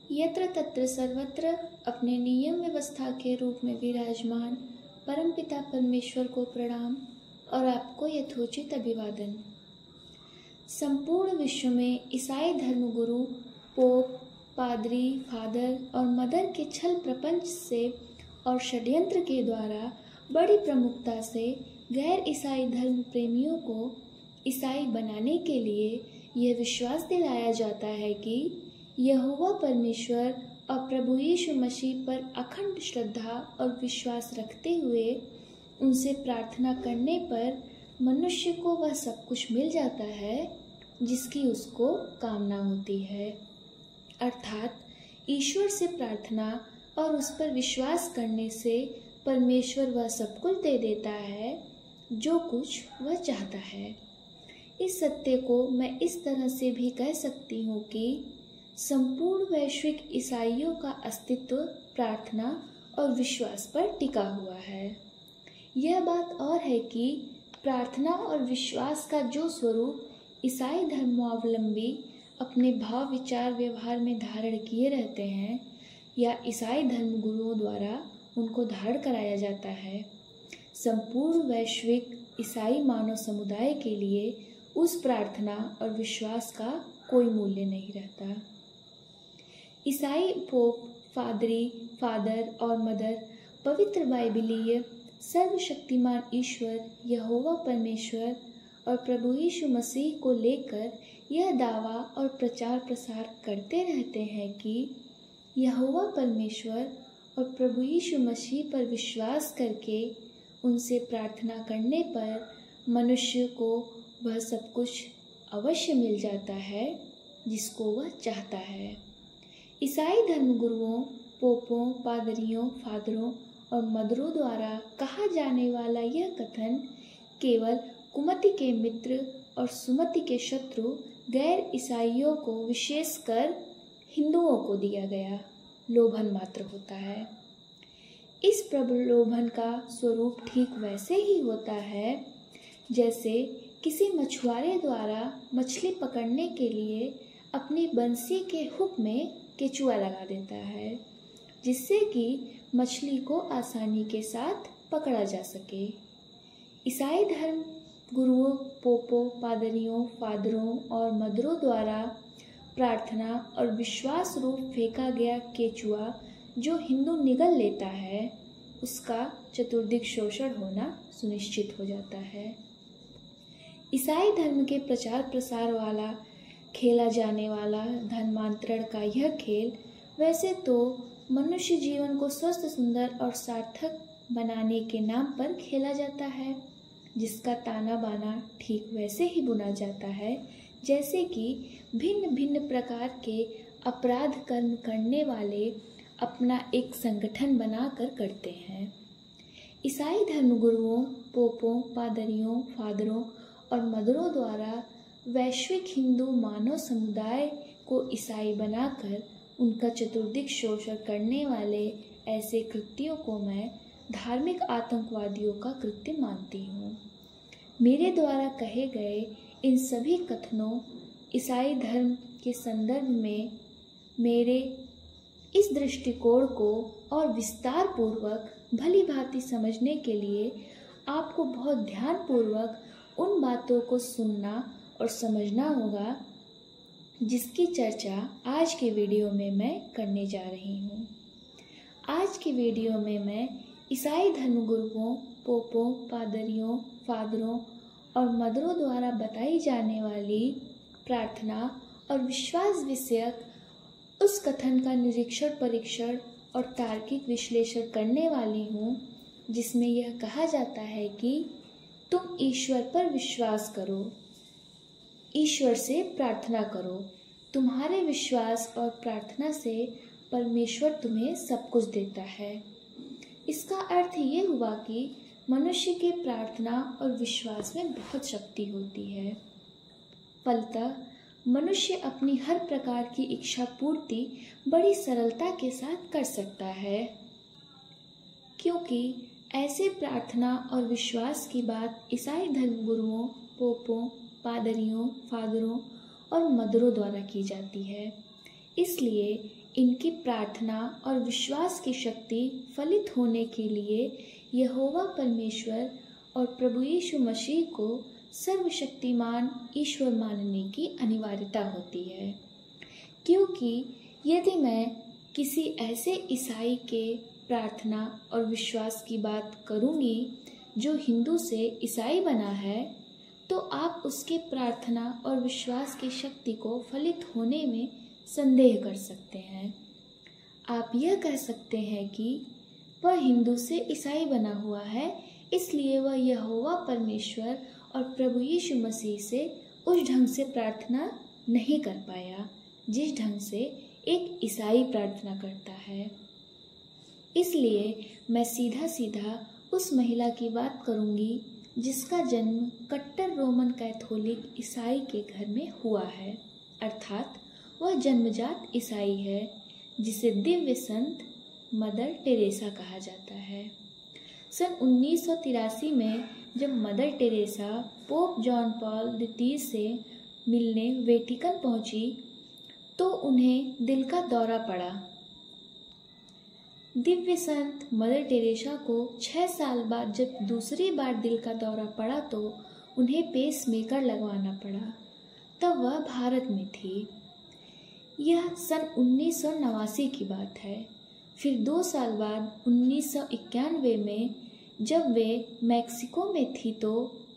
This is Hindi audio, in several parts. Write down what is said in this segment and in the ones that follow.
यत्र तत्र सर्वत्र अपने नियम व्यवस्था के रूप में विराजमान परमपिता परमेश्वर को प्रणाम और आपको यथोचित अभिवादन। संपूर्ण विश्व में ईसाई धर्मगुरु, पोप, पादरी, फादर और मदर के छल प्रपंच से और षड्यंत्र के द्वारा बड़ी प्रमुखता से गैर ईसाई धर्म प्रेमियों को ईसाई बनाने के लिए यह विश्वास दिलाया जाता है कि यहोवा परमेश्वर और प्रभु यीशु मसीह पर अखंड श्रद्धा और विश्वास रखते हुए उनसे प्रार्थना करने पर मनुष्य को वह सब कुछ मिल जाता है जिसकी उसको कामना होती है। अर्थात ईश्वर से प्रार्थना और उस पर विश्वास करने से परमेश्वर वह सब कुछ दे देता है जो कुछ वह चाहता है। इस सत्य को मैं इस तरह से भी कह सकती हूँ कि संपूर्ण वैश्विक ईसाइयों का अस्तित्व प्रार्थना और विश्वास पर टिका हुआ है। यह बात और है कि प्रार्थना और विश्वास का जो स्वरूप ईसाई धर्मावलंबी अपने भाव विचार व्यवहार में धारण किए रहते हैं या ईसाई धर्मगुरुओं द्वारा उनको धारण कराया जाता है, संपूर्ण वैश्विक ईसाई मानव समुदाय के लिए उस प्रार्थना और विश्वास का कोई मूल्य नहीं रहता। ईसाई पोप, फादर और मदर पवित्र बाइबिलीय सर्वशक्तिमान ईश्वर यहोवा परमेश्वर और प्रभु यीशु मसीह को लेकर यह दावा और प्रचार प्रसार करते रहते हैं कि यहोवा परमेश्वर और प्रभु यीशु मसीह पर विश्वास करके उनसे प्रार्थना करने पर मनुष्य को वह सब कुछ अवश्य मिल जाता है जिसको वह चाहता है। ईसाई धर्मगुरुओं, पोपों, पादरियों, फादरों और मदरों द्वारा कहा जाने वाला यह कथन केवल कुमति के मित्र और सुमति के शत्रु गैर ईसाइयों को, विशेषकर हिंदुओं को दिया गया लोभन मात्र होता है। इस प्रलोभन का स्वरूप ठीक वैसे ही होता है जैसे किसी मछुआरे द्वारा मछली पकड़ने के लिए अपनी बंसी के हुक में केचुआ लगा देता है, जिससे कि मछली को आसानी के साथ पकड़ा जा सके। ईसाई धर्म गुरुओं, पोपों, पादरियों, फादरों और मदरों द्वारा प्रार्थना और विश्वास रूप फेंका गया केचुआ जो हिंदू निगल लेता है, उसका चतुर्दिक शोषण होना सुनिश्चित हो जाता है। ईसाई धर्म के प्रचार प्रसार वाला खेला जाने वाला धर्मांतरण का यह खेल वैसे तो मनुष्य जीवन को स्वस्थ, सुंदर और सार्थक बनाने के नाम पर खेला जाता है, जिसका ताना बाना ठीक वैसे ही बुना जाता है जैसे कि भिन्न भिन्न प्रकार के अपराध कर्म करने वाले अपना एक संगठन बनाकर करते हैं। ईसाई धर्मगुरुओं, पोपों, पादरियों, फादरों और मदरों द्वारा वैश्विक हिंदू मानव समुदाय को ईसाई बनाकर उनका चतुर्दिक शोषण करने वाले ऐसे कृत्यों को मैं धार्मिक आतंकवादियों का कृत्य मानती हूँ। मेरे द्वारा कहे गए इन सभी कथनों ईसाई धर्म के संदर्भ में मेरे इस दृष्टिकोण को और विस्तार पूर्वक भली भांति समझने के लिए आपको बहुत ध्यानपूर्वक उन बातों को सुनना और समझना होगा जिसकी चर्चा आज के वीडियो में मैं करने जा रही हूँ। आज के वीडियो में मैं ईसाई धर्मगुरुओं, पोपों, पादरियों, फादरों और मदरों द्वारा बताई जाने वाली प्रार्थना और विश्वास विषयक उस कथन का निरीक्षण, परीक्षण और तार्किक विश्लेषण करने वाली हूँ जिसमें यह कहा जाता है कि तुम ईश्वर पर विश्वास करो, ईश्वर से प्रार्थना करो। तुम्हारे विश्वास और प्रार्थना से परमेश्वर तुम्हें सब कुछ देता है। इसका अर्थ ये हुआ कि मनुष्य के प्रार्थना और विश्वास में बहुत शक्ति होती है। फलतः मनुष्य अपनी हर प्रकार की इच्छा पूर्ति बड़ी सरलता के साथ कर सकता है, क्योंकि ऐसे प्रार्थना और विश्वास की बात ईसाई धर्मगुरुओं, पोपों, पादरियों, फादरों और मदरों द्वारा की जाती है। इसलिए इनकी प्रार्थना और विश्वास की शक्ति फलित होने के लिए यहोवा परमेश्वर और प्रभु यीशु मसीह को सर्वशक्तिमान ईश्वर मानने की अनिवार्यता होती है। क्योंकि यदि मैं किसी ऐसे ईसाई के प्रार्थना और विश्वास की बात करूंगी जो हिंदू से ईसाई बना है, तो आप उसके प्रार्थना और विश्वास की शक्ति को फलित होने में संदेह कर सकते हैं। आप यह कह सकते हैं कि वह हिंदू से ईसाई बना हुआ है, इसलिए वह यहोवा परमेश्वर और प्रभु यीशु मसीह से उस ढंग से प्रार्थना नहीं कर पाया जिस ढंग से एक ईसाई प्रार्थना करता है। इसलिए मैं सीधा सीधा उस महिला की बात करूंगी जिसका जन्म कट्टर रोमन कैथोलिक ईसाई के घर में हुआ है, अर्थात वह जन्मजात ईसाई है जिसे दिव्य संत मदर टेरेसा कहा जाता है। सन 1983 में जब mother Teresa pope John Paul द्वितीय से मिलने वेटिकन पहुंची तो उन्हें दिल का दौरा पड़ा। दिव्य संत मदर टेरेसा को 6 साल बाद जब दूसरी बार दिल का दौरा पड़ा तो उन्हें पेस मेकर लगवाना पड़ा। तब वह भारत में थी। यह सन 1989 की बात है। फिर 2 साल बाद 1991 में जब वे मैक्सिको में थी तो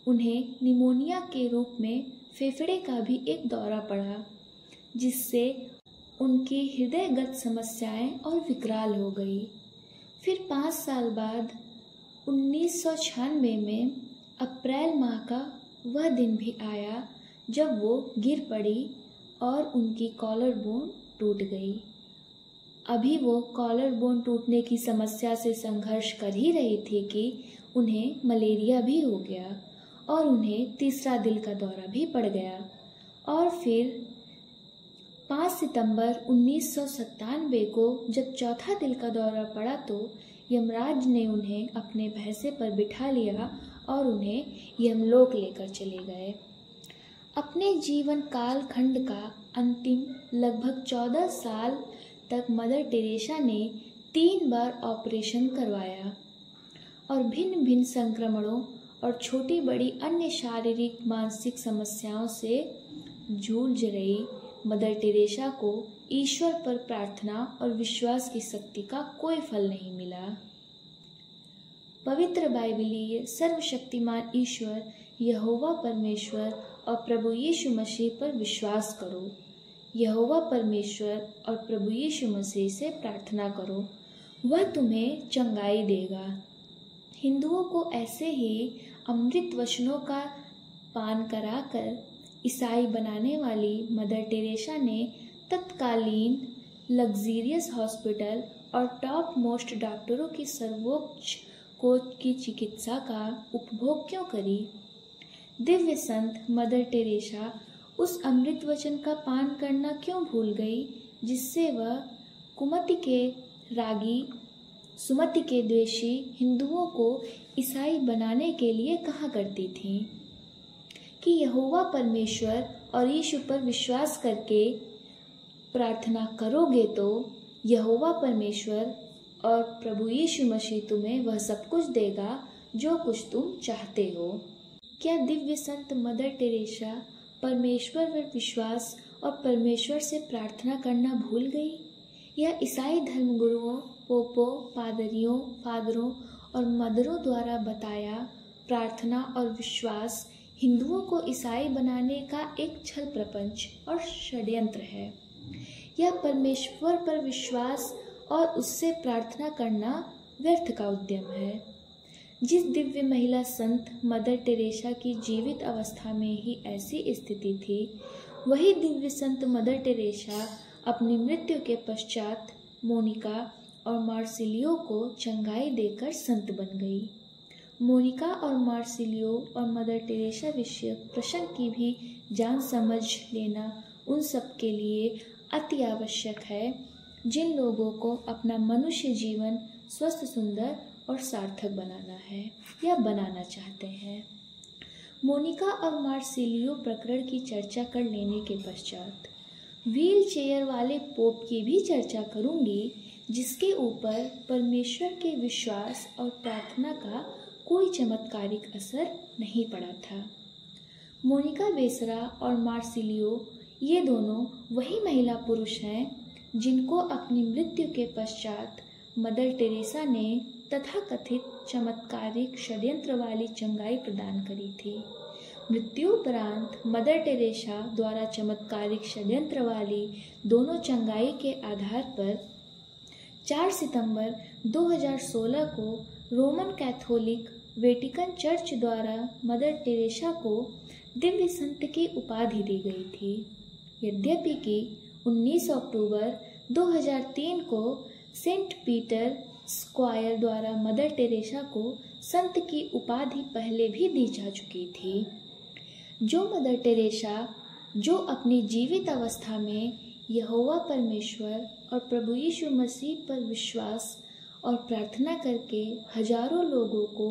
उन्हें निमोनिया के रूप में फेफड़े का भी एक दौरा पड़ा, जिससे उनकी हृदयगत समस्याएं और विकराल हो गई। फिर 5 साल बाद 1996 में अप्रैल माह का वह दिन भी आया जब वो गिर पड़ी और उनकी कॉलर बोन टूट गई। अभी वो कॉलर बोन टूटने की समस्या से संघर्ष कर ही रही थी कि उन्हें मलेरिया भी हो गया और उन्हें तीसरा दिल का दौरा भी पड़ गया। और फिर 5 सितंबर 1997 को जब चौथा दिल का दौरा पड़ा तो यमराज ने उन्हें अपने भैंसे पर बिठा लिया और उन्हें यमलोक लेकर चले गए। अपने जीवन काल खंड का अंतिम लगभग 14 साल तक मदर टेरेसा ने 3 बार ऑपरेशन करवाया और भिन्न भिन्न संक्रमणों और छोटी बड़ी अन्य शारीरिक मानसिक समस्याओं से जूझ रही मदर टेरेसा को ईश्वर पर प्रार्थना और विश्वास की शक्ति का कोई फल नहीं मिला। पवित्र बाइबलीय सर्वशक्तिमान ईश्वर यहोवा परमेश्वर और प्रभु यीशु मसीह पर विश्वास करो। यहोवा परमेश्वर और प्रभु यीशु मसीह से प्रार्थना करो, वह तुम्हें चंगाई देगा। हिंदुओं को ऐसे ही अमृत वचनों का पान कराकर ईसाई बनाने वाली मदर टेरेसा ने तत्कालीन लग्जीरियस हॉस्पिटल और टॉप मोस्ट डॉक्टरों की सर्वोच्च कोच की चिकित्सा का उपभोग क्यों करी? दिव्य संत मदर टेरेसा उस अमृत वचन का पान करना क्यों भूल गई जिससे वह कुमति के रागी सुमति के द्वेषी हिंदुओं को ईसाई बनाने के लिए कहा करती थी कि यहोवा परमेश्वर और यीशु पर विश्वास करके प्रार्थना करोगे तो यहोवा परमेश्वर और प्रभु यीशु मसीह तुम्हें वह सब कुछ देगा जो कुछ तुम चाहते हो। क्या दिव्य संत मदर टेरेसा परमेश्वर पर विश्वास और परमेश्वर से प्रार्थना करना भूल गई? यह ईसाई धर्मगुरुओं, पोपों, पादरियों, फादरों और मदरों द्वारा बताया प्रार्थना और विश्वास हिंदुओं को ईसाई बनाने का एक छल प्रपंच और षड्यंत्र है। यह परमेश्वर पर विश्वास और उससे प्रार्थना करना व्यर्थ का उद्यम है। जिस दिव्य महिला संत मदर टेरेसा की जीवित अवस्था में ही ऐसी स्थिति थी, वही दिव्य संत मदर टेरेसा अपनी मृत्यु के पश्चात मोनिका और मार्सिलियो को चंगाई देकर संत बन गई। मोनिका और मार्सिलियो और मदर टेरेसा विषयक प्रसंग की भी जान समझ लेना उन सब के लिए अति आवश्यक है जिन लोगों को अपना मनुष्य जीवन स्वस्थ, सुंदर और सार्थक बनाना है या बनाना चाहते हैं। मोनिका और मार्सिलियो प्रकरण की चर्चा कर लेने के पश्चात व्हील चेयर वाले पोप की भी चर्चा करूंगी, जिसके ऊपर परमेश्वर के विश्वास और प्रार्थना का कोई चमत्कारिक असर नहीं पड़ा था। मोनिका बेसरा और मार्सिलियो, ये दोनों वही महिला पुरुष हैं जिनको अपनी मृत्यु के पश्चात मदर टेरेसा ने तथाकथित चमत्कारिक षड्यंत्र वाली चंगाई प्रदान करी थी। मृत्यु उपरांत मदर टेरेसा द्वारा चमत्कारिक षड्यंत्र वाली दोनों चंगाई के आधार पर 4 सितंबर 2016 को रोमन कैथोलिक वेटिकन चर्च द्वारा मदर टेरेसा को दिव्य संत की उपाधि दी गई थी। यद्यपि कि 19 अक्टूबर 2003 को सेंट पीटर स्क्वायर द्वारा मदर टेरेसा को संत की उपाधि पहले भी दी जा चुकी थी। जो मदर टेरेसा जो अपनी जीवित अवस्था में यहोवा परमेश्वर और प्रभु यीशु मसीह पर विश्वास और प्रार्थना करके हजारों लोगों को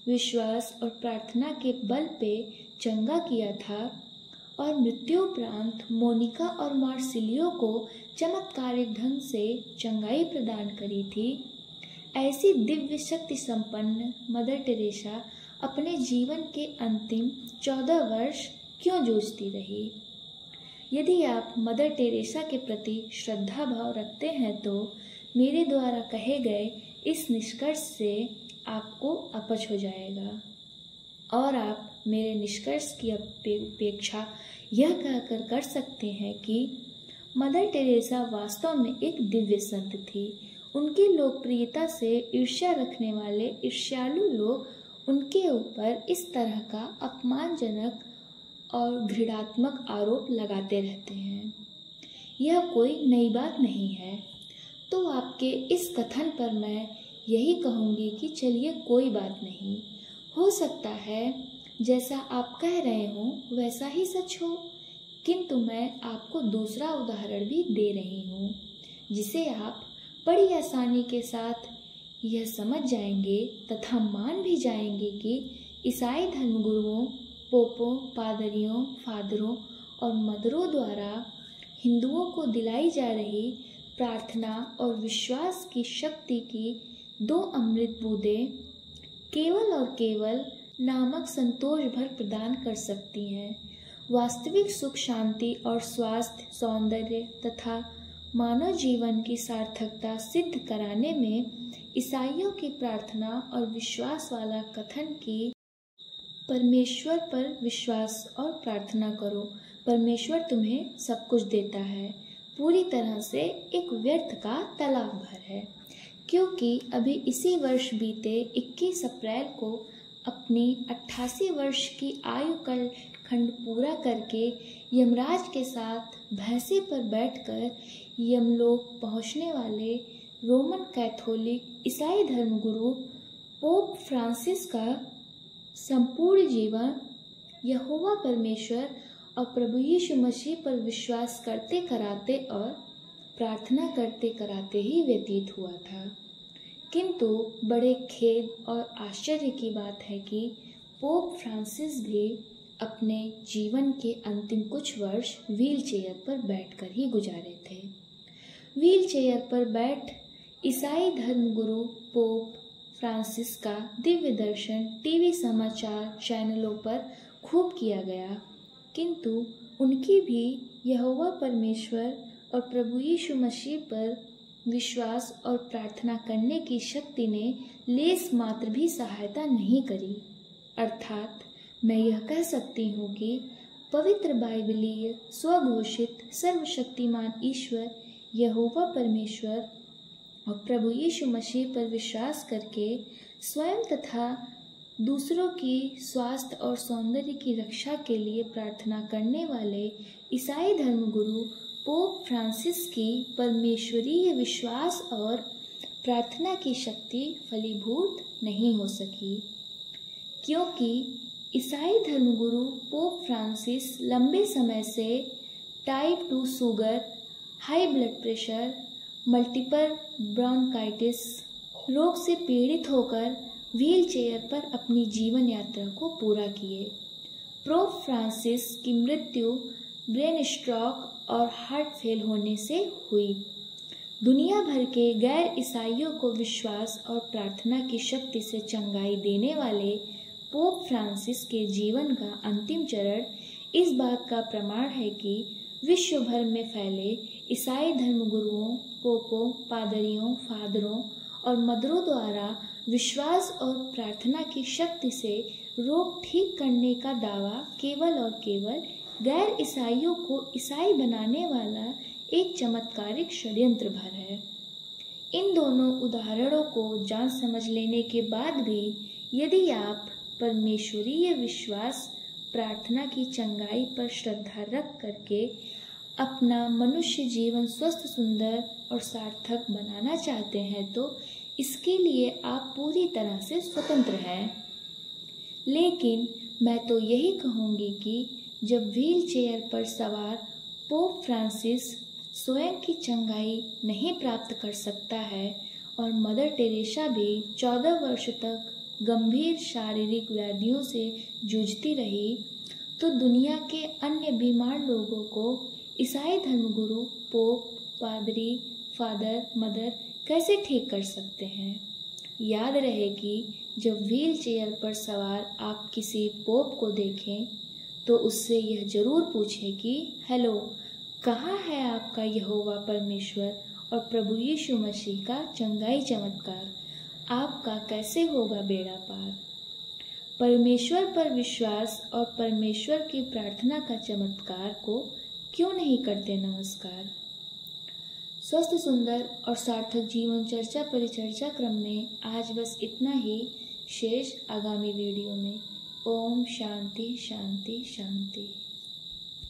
विश्वास और प्रार्थना के बल पे चंगा किया था और मृत्युपरांत मोनिका और मार्सिलियो को चमत्कारिक ढंग से चंगाई प्रदान करी थी, ऐसी दिव्य शक्ति संपन्न मदर टेरेसा अपने जीवन के अंतिम 14 वर्ष क्यों जूझती रही? यदि आप मदर टेरेसा के प्रति श्रद्धा भाव रखते हैं तो मेरे द्वारा कहे गए इस निष्कर्ष से आपको अपच हो जाएगा और आप मेरे निष्कर्ष की अपेक्षा यह कहकर कर सकते हैं कि मदर टेरेसा वास्तव में एक दिव्य संत थी। उनकी लोकप्रियता से ईर्ष्या रखने वाले ईर्ष्यालु लोग उनके ऊपर इस तरह का अपमानजनक और घृणात्मक आरोप लगाते रहते हैं। यह कोई नई बात नहीं है। तो आपके इस कथन पर मैं यही कहूँगी कि चलिए कोई बात नहीं, हो सकता है जैसा आप कह रहे हो वैसा ही सच हो, किंतु मैं आपको दूसरा उदाहरण भी दे रही हूँ जिसे आप बड़ी आसानी के साथ यह समझ जाएंगे तथा मान भी जाएंगे कि ईसाई धर्मगुरुओं, पोपों, पादरियों, फादरों और मदरों द्वारा हिंदुओं को दिलाई जा रही प्रार्थना और विश्वास की शक्ति की 2 अमृत बूंदें केवल और केवल नामक संतोष भर प्रदान कर सकती हैं। वास्तविक सुख, शांति और स्वास्थ्य, सौंदर्य तथा मानव जीवन की सार्थकता सिद्ध कराने में ईसाइयों की प्रार्थना और विश्वास वाला कथन कि परमेश्वर पर विश्वास और प्रार्थना करो, परमेश्वर तुम्हें सब कुछ देता है, पूरी तरह से एक व्यर्थ का तालाब भर है। क्योंकि अभी इसी वर्ष बीते 21 अप्रैल को अपनी 88 वर्ष की आयु खंड पूरा करके यमराज के साथ भैंसे पर बैठकर यमलोक पहुंचने वाले रोमन कैथोलिक ईसाई धर्मगुरु पोप फ्रांसिस का संपूर्ण जीवन यहोवा परमेश्वर और प्रभु यीशु मसीह पर विश्वास करते कराते और प्रार्थना करते कराते ही व्यतीत हुआ था। किंतु बड़े खेद और आश्चर्य की बात है कि पोप फ्रांसिस भी अपने जीवन के अंतिम कुछ वर्ष व्हील चेयर पर बैठकर ही गुजारे थे। व्हील चेयर पर बैठ ईसाई धर्मगुरु पोप फ्रांसिस का दिव्य दर्शन टीवी समाचार चैनलों पर खूब किया गया, किंतु उनकी भी यहोवा परमेश्वर और प्रभु यीशु मसीह पर विश्वास और प्रार्थना करने की शक्ति ने लेस मात्र भी सहायता नहीं करी। अर्थात मैं यह कह सकती हूँ कि पवित्र बाइबलीय स्वघोषित सर्वशक्तिमान ईश्वर यहोवा परमेश्वर और प्रभु यीशु मसीह पर विश्वास करके स्वयं तथा दूसरों की स्वास्थ्य और सौंदर्य की रक्षा के लिए प्रार्थना करने वाले ईसाई धर्मगुरु पोप फ्रांसिस की परमेश्वरीय विश्वास और प्रार्थना की शक्ति फलीभूत नहीं हो सकी, क्योंकि ईसाई धर्मगुरु पोप फ्रांसिस लंबे समय से type 2 sugar, high blood pressure, multiple bronchitis रोग से पीड़ित होकर व्हील चेयर पर अपनी जीवन यात्रा को पूरा किए। पोप फ्रांसिस की मृत्यु ब्रेन स्ट्रोक और हार्ट फेल होने से हुई। दुनिया भर के गैर ईसाइयों को विश्वास और प्रार्थना की शक्ति से चंगाई देने वाले पोप फ्रांसिस के जीवन का अंतिम चरण इस बात का प्रमाण है कि विश्व भर में फैले ईसाई धर्मगुरुओं, पोपों, पादरियों, फादरों और मदरों द्वारा विश्वास और प्रार्थना की शक्ति से रोग ठीक करने का दावा केवल और केवल गैर ईसाइयों को ईसाई बनाने वाला एक चमत्कारिक षड्यंत्र भर है। इन दोनों उदाहरणों को जान समझ लेने के बाद भी यदि आप परमेश्वरीय विश्वास प्रार्थना की चंगाई पर श्रद्धा रख करके अपना मनुष्य जीवन स्वस्थ, सुंदर और सार्थक बनाना चाहते हैं तो इसके लिए आप पूरी तरह से स्वतंत्र हैं। लेकिन मैं तो यही कहूँगी कि जब व्हील चेयर पर सवार पोप फ्रांसिस स्वयं की चंगाई नहीं प्राप्त कर सकता है और मदर टेरेसा भी 14 वर्ष तक गंभीर शारीरिक व्याधियों से जूझती रही, तो दुनिया के अन्य बीमार लोगों को ईसाई धर्मगुरु, पोप, पादरी, फादर, मदर कैसे ठीक कर सकते हैं। याद रहे कि जब व्हील चेयर पर सवार आप किसी पोप को देखें तो उससे यह जरूर पूछें कि हेलो, कहाँ है आपका यहोवा परमेश्वर और प्रभु यीशु मसीह का चंगाई चमत्कार, आपका कैसे होगा बेड़ा पार। परमेश्वर पर विश्वास और परमेश्वर की प्रार्थना का चमत्कार को क्यों नहीं करते नमस्कार। स्वस्थ, सुंदर और सार्थक जीवन चर्चा परिचर्चा क्रम में आज बस इतना ही। शेष आगामी वीडियो में। ओम शांति शांति शांति।